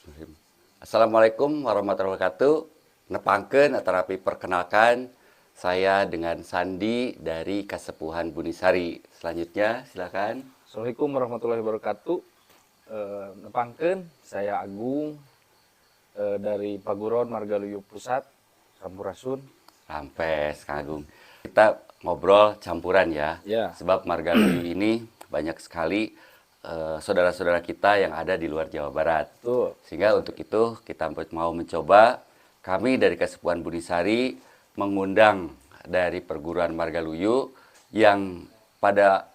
Bismillahirrahmanirrahim. Assalamualaikum warahmatullahi wabarakatuh. Nepangkeun atarapi perkenalkan saya dengan Sandi dari Kasepuhan Bunisari. Selanjutnya silakan. Assalamualaikum warahmatullahi wabarakatuh. Nepangkeun, saya Agung dari Paguron Margaluyu Pusat, Sampurasun. Rampes, Kang Agung. Kita ngobrol campuran ya. Ya. Sebab Margaluyu ini banyak sekali saudara-saudara kita yang ada di luar Jawa Barat. Betul. Sehingga untuk itu kita mau mencoba, kami dari Kasepuhan Bunisari mengundang dari perguruan Margaluyu yang pada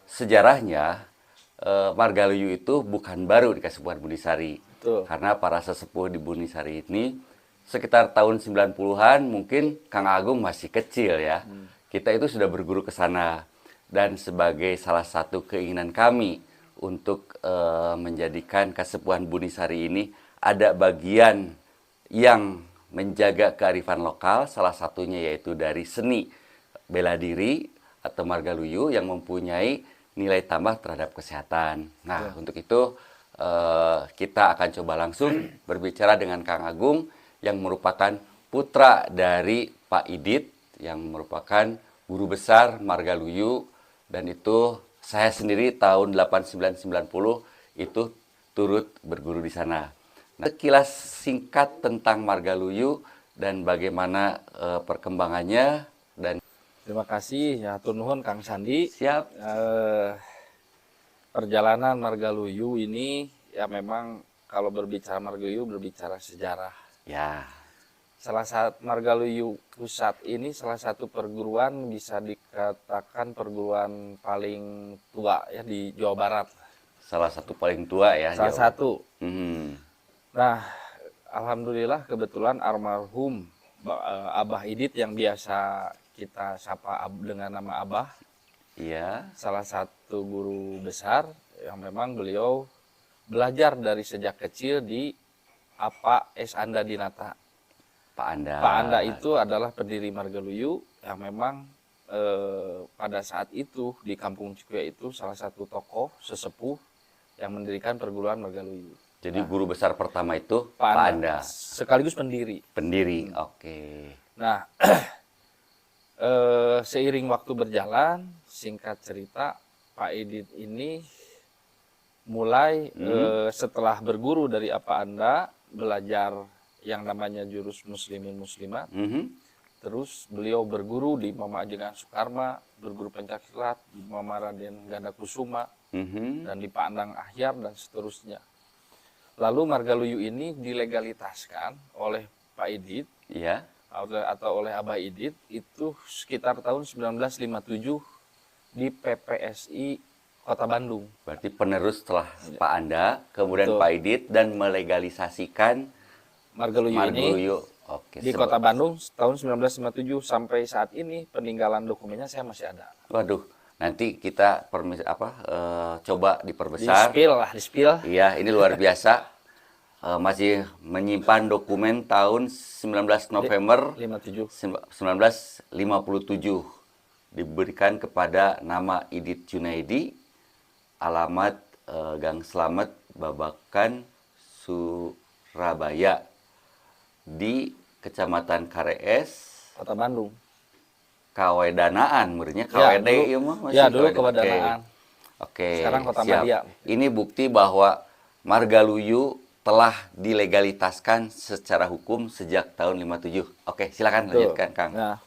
sejarahnya Margaluyu itu bukan baru di Kasepuhan Bunisari. Betul. Karena para sesepuh di Bunisari ini sekitar tahun 90-an mungkin Kang Agung masih kecil ya. Kita itu sudah berguru ke sana. Dan sebagai salah satu keinginan kami untuk menjadikan Kasepuhan Bunisari ini ada bagian yang menjaga kearifan lokal, salah satunya yaitu dari seni bela diri atau Margaluyu yang mempunyai nilai tambah terhadap kesehatan. Nah, untuk itu kita akan coba langsung berbicara dengan Kang Agung yang merupakan putra dari Pak Idit yang merupakan guru besar Margaluyu, dan itu saya sendiri tahun 8990 itu turut berguru di sana. Nah, sekilas singkat tentang Margaluyu dan bagaimana perkembangannya. Dan Terima kasih ya, hatur nuhun Kang Sandi. siap. Perjalanan Margaluyu ini ya memang kalau berbicara Margaluyu berbicara sejarah. Ya, Salah satu Margaluyu Pusat ini salah satu perguruan bisa dikatakan perguruan paling tua ya di Jawa Barat. salah satu paling tua ya. Salah Jawa. satu. Nah, alhamdulillah kebetulan almarhum Abah Idit yang biasa kita sapa dengan nama Abah, Iya. salah satu guru besar yang memang beliau belajar dari sejak kecil di APA S. Anda Dinata. Pak Anda. Pak Anda itu adalah pendiri Margaluyu yang memang pada saat itu di Kampung Cikuya itu salah satu tokoh sesepuh yang mendirikan perguruan Margaluyu. Jadi guru besar pertama itu Pak Pak Anda. Anda. Sekaligus pendiri. Pendiri. Oke. Nah, seiring waktu berjalan, singkat cerita, Pak Idit ini mulai setelah berguru dari apa Anda, belajar yang namanya jurus muslimin muslimat. Terus beliau berguru di Mama Ajengan Soekarma, berguru pencaksilat di Mama Raden Ganda Kusuma, dan di Pak Andang Ahyar, dan seterusnya. Lalu Margaluyu ini dilegalitaskan oleh Pak Idit, Iya. atau oleh Abah Idit, itu sekitar tahun 1957 di PPSI Kota Bandung. Berarti penerus setelah Pak Anda, kemudian Betul. Pak Idit, dan melegalisasikan Margaluyu ini Margaluyu. Oke. di Kota Bandung tahun 1957 sampai saat ini peninggalan dokumennya saya masih ada. Waduh, nanti kita coba Di diperbesar. spill lah, di spill. Iya, ini luar biasa. Masih menyimpan dokumen tahun 19 November 57. 1957. Diberikan kepada nama Idit Junaidi, alamat Gang Slamet, Babakan, Surabaya, di Kecamatan Karees, Kota Bandung. Kawedanaan, murinya Ya, KWD dulu- ieu mah masih ya, dulu Kawedanaan. Kawedanaan. Oke. Sekarang Kota siap. Madia. Ini bukti bahwa Margaluyu telah dilegalitaskan secara hukum sejak tahun 57. Oke, silakan Betul. lanjutkan, Kang. Nah,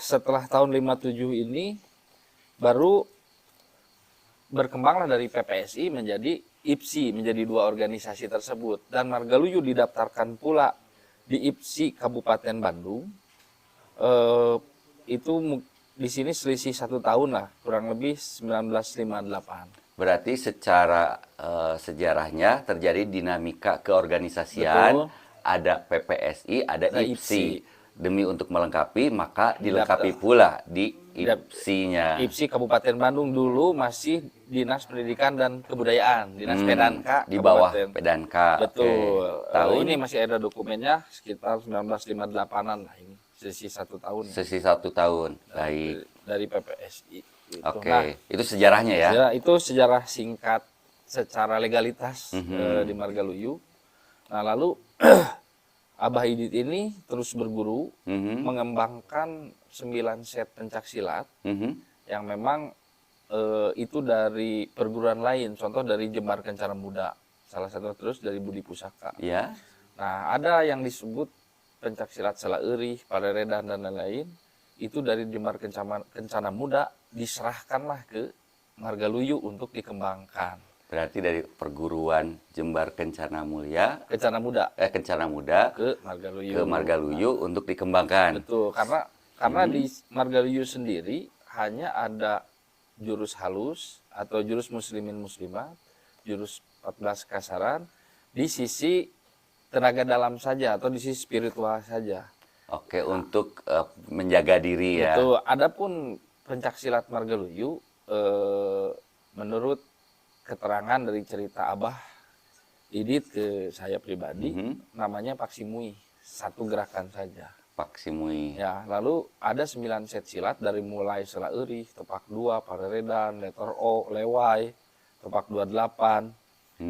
setelah tahun 57 ini baru berkembanglah dari PPSI menjadi IPSI, menjadi dua organisasi tersebut, dan Margaluyu didaftarkan pula di IPSI Kabupaten Bandung. Itu di sini selisih 1 tahun lah, kurang lebih 1958. Berarti secara sejarahnya terjadi dinamika keorganisasian, Betul. ada PPSI, ada Ada IPSI. IPSI. Demi untuk melengkapi, maka dilengkapi pula di IPSI-nya. IPSI Kabupaten Bandung dulu masih Dinas Pendidikan dan Kebudayaan, Dinas Pedanka Di bawah Kabupaten. Pedanka. Betul. Oke. Tahun Ini masih ada dokumennya sekitar 1958-an lah ini. Selisih 1 tahun. sesi 1 tahun. Baik. Dari PPSI. Gitu. Oke. Nah, Itu sejarahnya ya. itu sejarah singkat secara legalitas di Margaluyu. Nah, lalu Abah Idit ini terus berguru mengembangkan 9 set pencak silat yang memang itu dari perguruan lain, contoh dari Jembar Kencana Muda, salah satu terus dari Budi Pusaka. Ya. Nah, ada yang disebut pencak silat Salaeurih, Pareredan dan lain-lain, itu dari Jembar Kencana Muda diserahkanlah ke Margaluyu untuk dikembangkan. Berarti dari perguruan Jembar Kencana Mulia, Kencana Muda Kencana Muda ke Margaluyu. ke Margaluyu untuk dikembangkan. Betul, karena di Margaluyu sendiri hanya ada jurus halus atau jurus muslimin muslimat, jurus 14 kasaran di sisi tenaga dalam saja atau di sisi spiritual saja. Oke, untuk menjaga diri ya. Itu adapun pencak silat Margaluyu menurut keterangan dari cerita Abah Idit ke saya pribadi namanya Paksimui, satu gerakan saja. Paksimui. Ya, lalu ada 9 set silat dari mulai Salaeurih, Tepak 2, Pareredan, Letter O, Lewai, Tepak 28.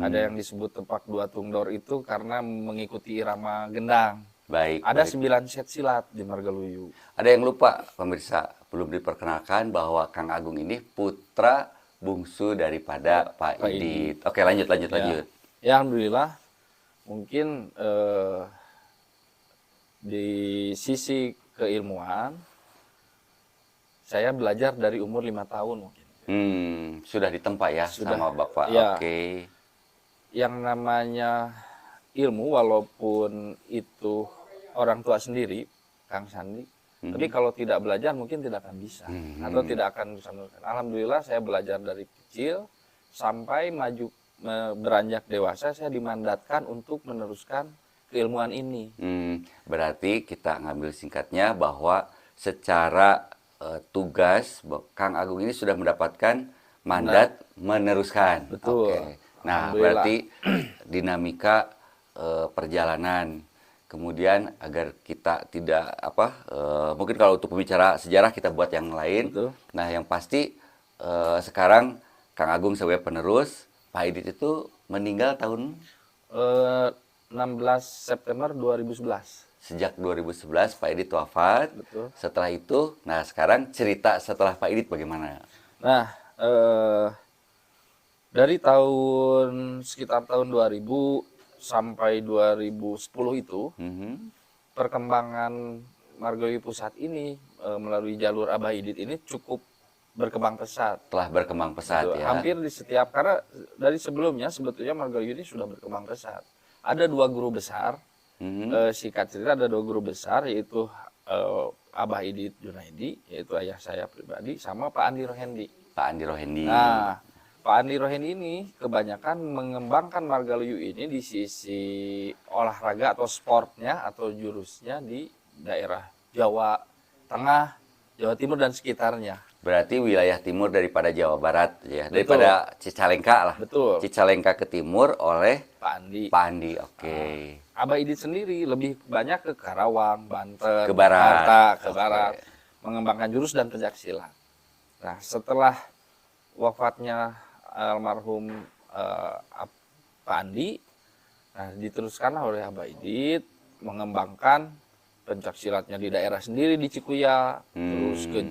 Ada yang disebut Tepak 2 Tungdor itu karena mengikuti irama gendang. Baik. Ada baik. 9 set silat di Margaluyu. Ada yang lupa pemirsa, belum diperkenalkan bahwa Kang Agung ini putra bungsu daripada Pak Idit. Oke, lanjut. Ya, alhamdulillah. Mungkin di sisi keilmuan saya belajar dari umur 5 tahun mungkin. Sudah ditempa ya Sudah, sama Bapak. ya. Oke. Yang namanya ilmu walaupun itu orang tua sendiri, Kang Sandi, tapi kalau tidak belajar mungkin tidak akan bisa atau tidak akan bisa meneruskan. Alhamdulillah saya belajar dari kecil sampai maju beranjak dewasa saya dimandatkan untuk meneruskan keilmuan ini. Berarti kita ngambil singkatnya bahwa secara tugas Kang Agung ini sudah mendapatkan mandat meneruskan. Betul. Oke. Nah, berarti dinamika perjalanan. Kemudian agar kita tidak mungkin kalau untuk pembicara sejarah kita buat yang lain. Betul. Nah, yang pasti sekarang Kang Agung sebagai penerus, Pak Idit itu meninggal tahun 16 September 2011. Sejak 2011 Pak Idit wafat. Betul. Setelah itu, nah sekarang cerita setelah Pak Idit bagaimana? Nah, dari sekitar tahun 2000 sampai 2010 itu, perkembangan Margaluyu Pusat ini melalui jalur Abah Idit ini cukup berkembang pesat. Telah berkembang pesat ya. Hampir di setiap, karena dari sebelumnya sebetulnya Margaluyu ini sudah berkembang pesat. Ada 2 guru besar, singkat cerita ada 2 guru besar, yaitu Abah Idit Junaidi, yaitu ayah saya pribadi, sama Pak Andi Rohendi. Pak Andi Rohendi. Nah, Pak Andi Rohendi ini kebanyakan mengembangkan Margaluyu ini di sisi olahraga atau sportnya atau jurusnya di daerah Jawa Tengah, Jawa Timur dan sekitarnya. Berarti wilayah timur daripada Jawa Barat ya, Betul. Daripada Cicalengka lah. Betul. Cicalengka ke timur oleh Pak Andi. Pak Andi. Oke. Abah Idit sendiri lebih banyak ke Karawang, Banten, Ke barat. Jakarta, ke Oke. barat, mengembangkan jurus dan pencak silat. Nah, setelah wafatnya almarhum Pak Andi, nah diteruskanlah oleh Abah Idit mengembangkan pencak silatnya di daerah sendiri di Cikuya, terus ke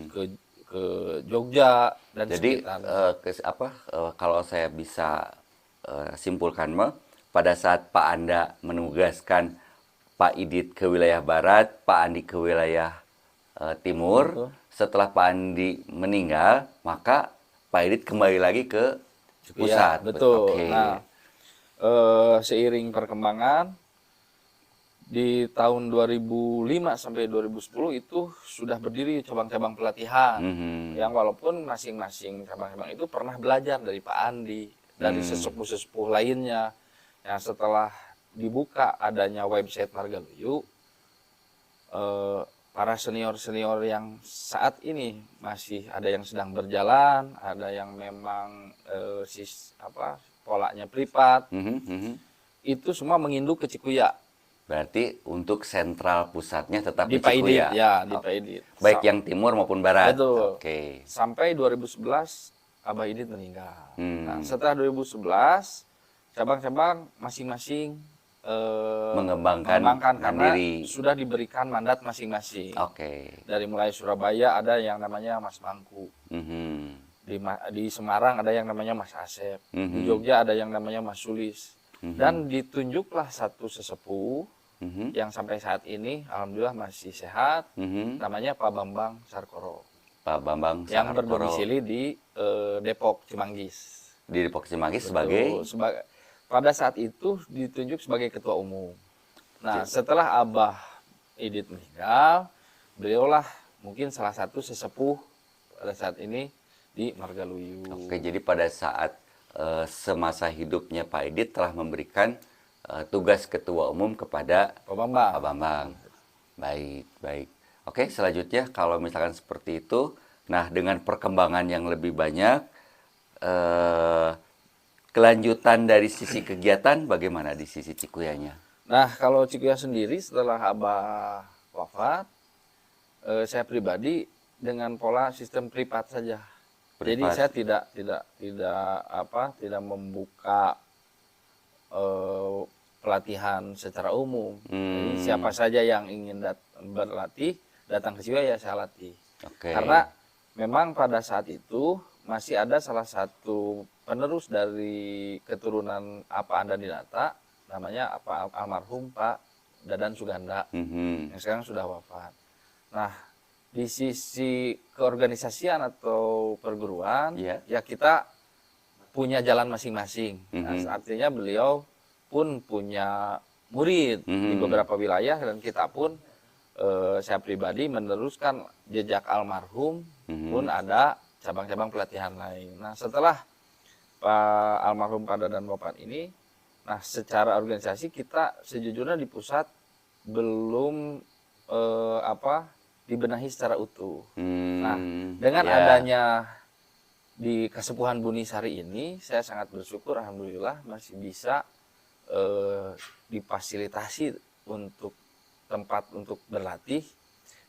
Jogja dan Jadi sekitarnya. kalau saya bisa simpulkan pada saat Pak Anda menugaskan Pak Idit ke wilayah barat, Pak Andi ke wilayah timur. Betul. Setelah Pak Andi meninggal, maka Pak Idit kembali lagi ke Cikuya, pusat. betul. Oke. Nah, seiring perkembangan di tahun 2005 sampai 2010 itu sudah berdiri cabang-cabang pelatihan yang walaupun masing-masing cabang-cabang itu pernah belajar dari Pak Andi, dari sesepuh-sesepuh lainnya. Yang setelah dibuka adanya website Margaluyu, para senior-senior yang saat ini masih ada yang sedang berjalan, ada yang memang polanya privat, itu semua menginduk ke Cikuya. Berarti untuk sentral pusatnya tetap Di di Pak Idit, Cikuya. ya, di Pak Idit. Baik yang timur maupun barat. Betul. Oke. Sampai 2011 Abah Idit meninggal. Hmm. Nah, setelah 2011 cabang-cabang masing-masing Mengembangkan karena mandiri. sudah diberikan mandat masing-masing. Oke. Dari mulai Surabaya ada yang namanya Mas Bangku. Mhm. Di Semarang ada yang namanya Mas Asep. Di Mhm. Jogja ada yang namanya Mas Sulis. Mhm. Dan ditunjuklah satu sesepuh Mhm. yang sampai saat ini alhamdulillah masih sehat, Mhm. namanya Pak Bambang Sarkoro, Pak Bambang yang Sarkoro berdomisili di Depok Cimanggis. di Depok Cimanggis Betul. sebagai Pada saat itu ditunjuk sebagai ketua umum. Nah, setelah Abah Idit meninggal, beliaulah mungkin salah satu sesepuh pada saat ini di Margaluyu. Oke, jadi pada saat semasa hidupnya Pak Idit telah memberikan tugas ketua umum kepada Pak Bambang. Pak Bambang. Baik, baik. Oke, selanjutnya kalau misalkan seperti itu, nah dengan perkembangan yang lebih banyak, kelanjutan dari sisi kegiatan bagaimana di sisi Cikuyanya? Nah, kalau Cikuya sendiri setelah Abah wafat, saya pribadi dengan pola sistem privat saja. Jadi Privat. saya tidak membuka pelatihan secara umum. Jadi siapa saja yang ingin berlatih datang ke Cikuya ya saya latih. Oke. Karena memang pada saat itu masih ada salah satu penerus dari keturunan Apa Anda Dinata, namanya apa almarhum Pak Dadan Suganda, Mhm. yang sekarang sudah wafat. Nah, di sisi keorganisasian atau perguruan, Iya. ya kita punya jalan masing-masing. Nah, Mhm. artinya beliau pun punya murid di beberapa wilayah dan kita pun saya pribadi meneruskan jejak almarhum pun ada cabang-cabang pelatihan lain. Nah, setelah Pak almarhum Pak Dadan wafat ini, nah secara organisasi kita sejujurnya di pusat belum dibenahi secara utuh. Nah, dengan Ya. adanya di Kesepuhan Buni Sari ini, saya sangat bersyukur alhamdulillah masih bisa difasilitasi untuk tempat untuk berlatih,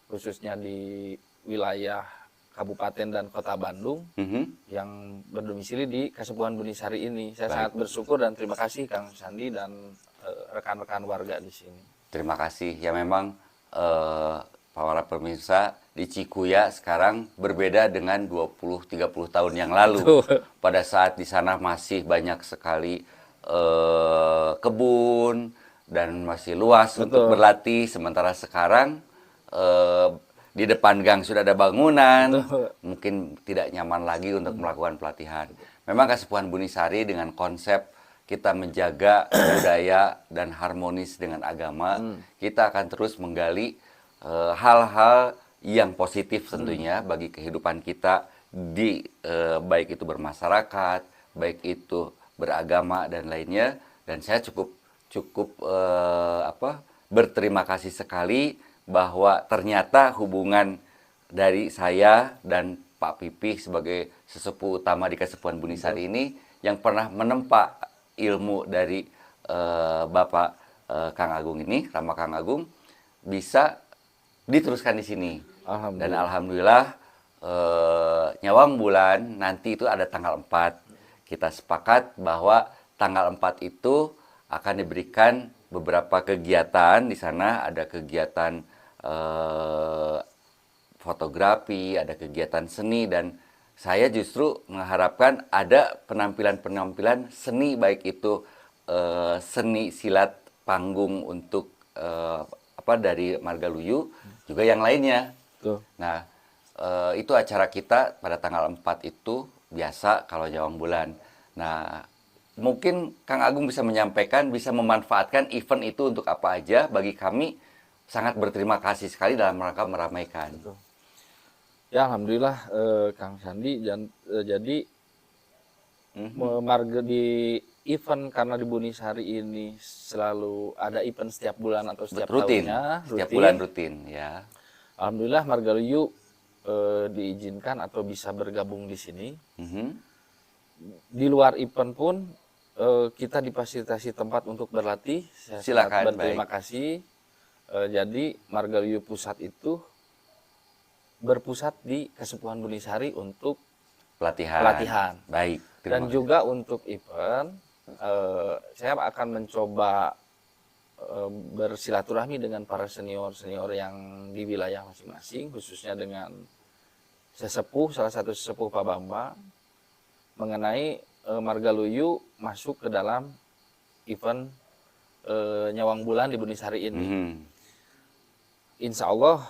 khususnya di wilayah Kabupaten dan Kota Bandung yang berdomisili di Kesepuhan Buni Sari ini. Saya sangat bersyukur dan terima kasih Kang Sandi dan rekan-rekan warga di sini. Terima kasih. Ya memang para pemirsa di Cikuya sekarang berbeda dengan 20-30 tahun yang lalu. Pada saat di sana masih banyak sekali kebun dan masih luas untuk berlatih. Sementara sekarang di depan gang sudah ada bangunan, mungkin tidak nyaman lagi untuk melakukan pelatihan. Memang Kesepuhan Buni Sari dengan konsep kita menjaga budaya dan harmonis dengan agama, kita akan terus menggali hal-hal yang positif tentunya bagi kehidupan kita di baik itu bermasyarakat, baik itu beragama dan lainnya. Dan saya cukup berterima kasih sekali bahwa ternyata hubungan dari saya dan Pak Pipih sebagai sesepuh utama di Kesepuhan Buni Sari ini yang pernah menempa ilmu dari Bapak Kang Agung ini, Rama Kang Agung, bisa diteruskan di sini. Dan alhamdulillah Nyawang Bulan nanti itu ada tanggal 4. Kita sepakat bahwa tanggal 4 itu akan diberikan beberapa kegiatan di sana, ada kegiatan fotografi, ada kegiatan seni, dan saya justru mengharapkan ada penampilan-penampilan seni, baik itu seni silat panggung untuk dari Margaluyu, juga yang lainnya. Nah, itu acara kita pada tanggal 4 itu biasa kalau Nyawang Bulan. Nah, mungkin Kang Agung bisa menyampaikan, bisa memanfaatkan event itu untuk apa aja. Bagi kami sangat berterima kasih sekali dalam rangka meramaikan. Ya, alhamdulillah Kang Sandi, jadi di event karena di Buni Sari ini selalu ada event setiap bulan atau setiap tahunnya, setiap bulan rutin ya. Alhamdulillah Margaluyu diizinkan atau bisa bergabung di sini. Di luar event pun kita difasilitasi tempat untuk berlatih. Saya Silakan, berterima kasih. Jadi Margaluyu Pusat itu berpusat di Kesepuhan Buni Sari untuk pelatihan. Baik. Dan juga untuk event, saya akan mencoba bersilaturahmi dengan para senior-senior yang di wilayah masing-masing, khususnya dengan sesepuh, salah satu sesepuh Pak Bambang, mengenai Margaluyu masuk ke dalam event Nyawang Bulan di Bunisari ini. Insya Allah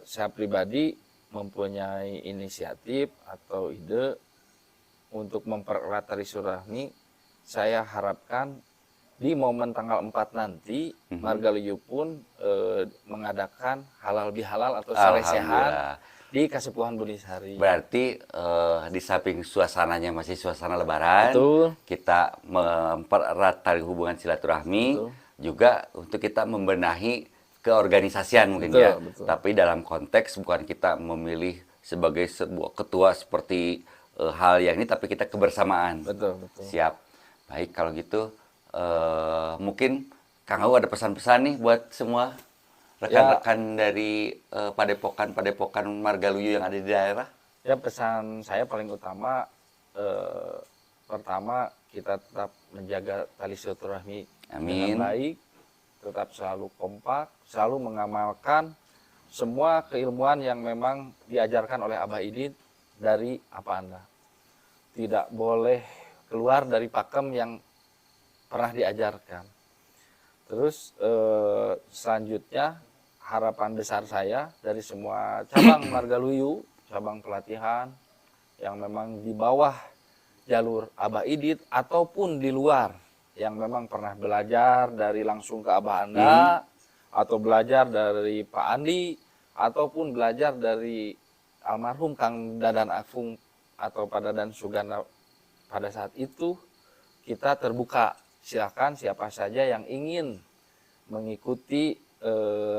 saya pribadi mempunyai inisiatif atau ide untuk mempererat tali silaturahmi. Saya harapkan di momen tanggal 4 nanti Margaluyu pun mengadakan halal bihalal atau salesehan di Kasepuhan Bunisari. Berarti di samping suasananya masih suasana Lebaran, betul, kita mempererat tali hubungan silaturahmi, betul, juga untuk kita membenahi keorganisasian mungkin, betul, ya. Betul. Tapi dalam konteks bukan kita memilih sebagai sebuah ketua seperti hal yang ini, tapi kita kebersamaan. Betul, betul. Siap. Baik, kalau gitu mungkin Kang Agu ada pesan-pesan nih buat semua rekan-rekan dari padepokan Margaluyu yang ada di daerah. Ya, pesan saya paling utama, pertama kita tetap menjaga tali silaturahmi dengan baik, tetap selalu kompak, selalu mengamalkan semua keilmuan yang memang diajarkan oleh Abah Idit dari Anda. Tidak boleh keluar dari pakem yang pernah diajarkan. Terus selanjutnya harapan besar saya dari semua cabang Margaluyu, cabang pelatihan yang memang di bawah jalur Abah Idit ataupun di luar yang memang pernah belajar dari langsung ke Abah Anda atau belajar dari Pak Andi ataupun belajar dari almarhum Kang Dadan Afung atau Pak Dadan Suganda pada saat itu, kita terbuka. Silakan siapa saja yang ingin mengikuti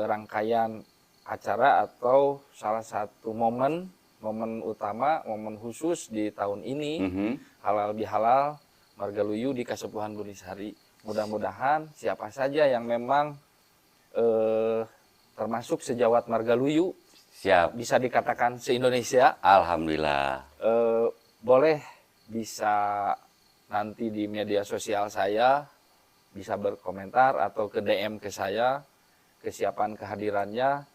rangkaian acara atau salah satu momen utama, momen khusus di tahun ini, halal bihalal Margaluyu di Kasepuhan Bunisari. Mudah-mudahan siapa saja yang memang termasuk sejawat Margaluyu, siap, bisa dikatakan se-Indonesia, alhamdulillah, boleh bisa nanti di media sosial saya bisa berkomentar atau ke DM ke saya kesiapan kehadirannya,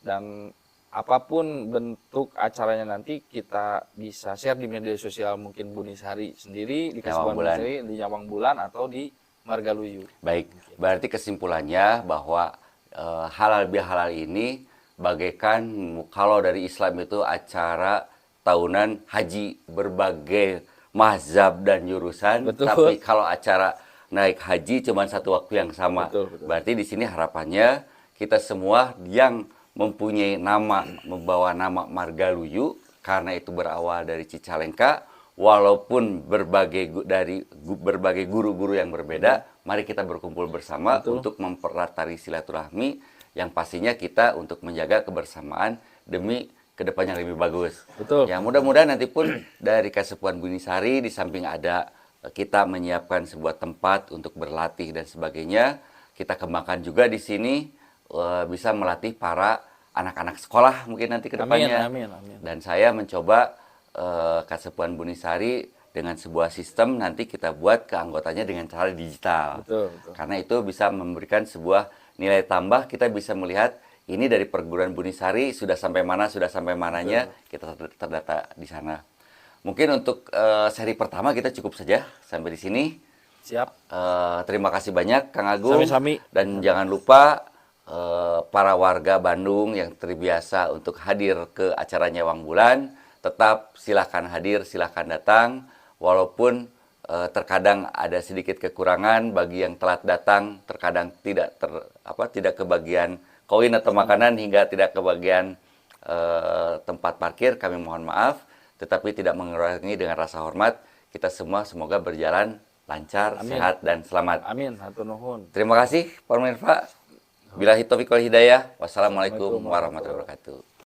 dan apapun bentuk acaranya nanti kita bisa share di media sosial, mungkin Bunisari sendiri, di Kasepuhan Bunisari, di Nyawang Bulan atau di Margaluyu. Baik, berarti kesimpulannya bahwa halal bihalal ini bagaikan kalau dari Islam itu acara tahunan haji berbagai mazhab dan jurusan. Betul. Tapi kalau acara naik haji cuma satu waktu yang sama. Betul, betul. Berarti di sini harapannya kita semua yang mempunyai nama, membawa nama Margaluyu, karena itu berawal dari Cicalengka, walaupun berbagai guru-guru yang berbeda, mari kita berkumpul bersama, betul, untuk mempererat tali silaturahmi yang pastinya kita untuk menjaga kebersamaan demi kedepannya lebih bagus. Betul. Ya, mudah-mudahan nanti pun dari Kasepuhan Bunisari, di samping ada kita menyiapkan sebuah tempat untuk berlatih dan sebagainya, kita kembangkan juga di sini bisa melatih para anak-anak sekolah mungkin nanti kedepannya. Amin, amin, amin. Dan saya mencoba Kasepuhan Bunisari dengan sebuah sistem nanti kita buat ke anggotanya dengan cara digital. Betul, betul. Karena itu bisa memberikan sebuah nilai tambah, kita bisa melihat ini dari perguruan Bunisari sudah sampai mana, sudah sampai mananya, kita terdata di sana. Mungkin untuk seri pertama kita cukup saja sampai di sini. Siap. Terima kasih banyak Kang Agung. Sami-sami. Dan jangan lupa para warga Bandung yang terbiasa untuk hadir ke acara Nyawang Bulan, tetap silahkan hadir, silahkan datang. Walaupun terkadang ada sedikit kekurangan bagi yang telat datang, terkadang tidak kebagian koin atau makanan hingga tidak kebagian tempat parkir, kami mohon maaf, tetapi tidak mengurangi dengan rasa hormat. Kita semua semoga berjalan lancar, amin, sehat dan selamat. Amin. Hatur nuhun. Terima kasih para pemirsa. Billahi taufiq wal hidayah. Wassalamualaikum warahmatullahi wabarakatuh.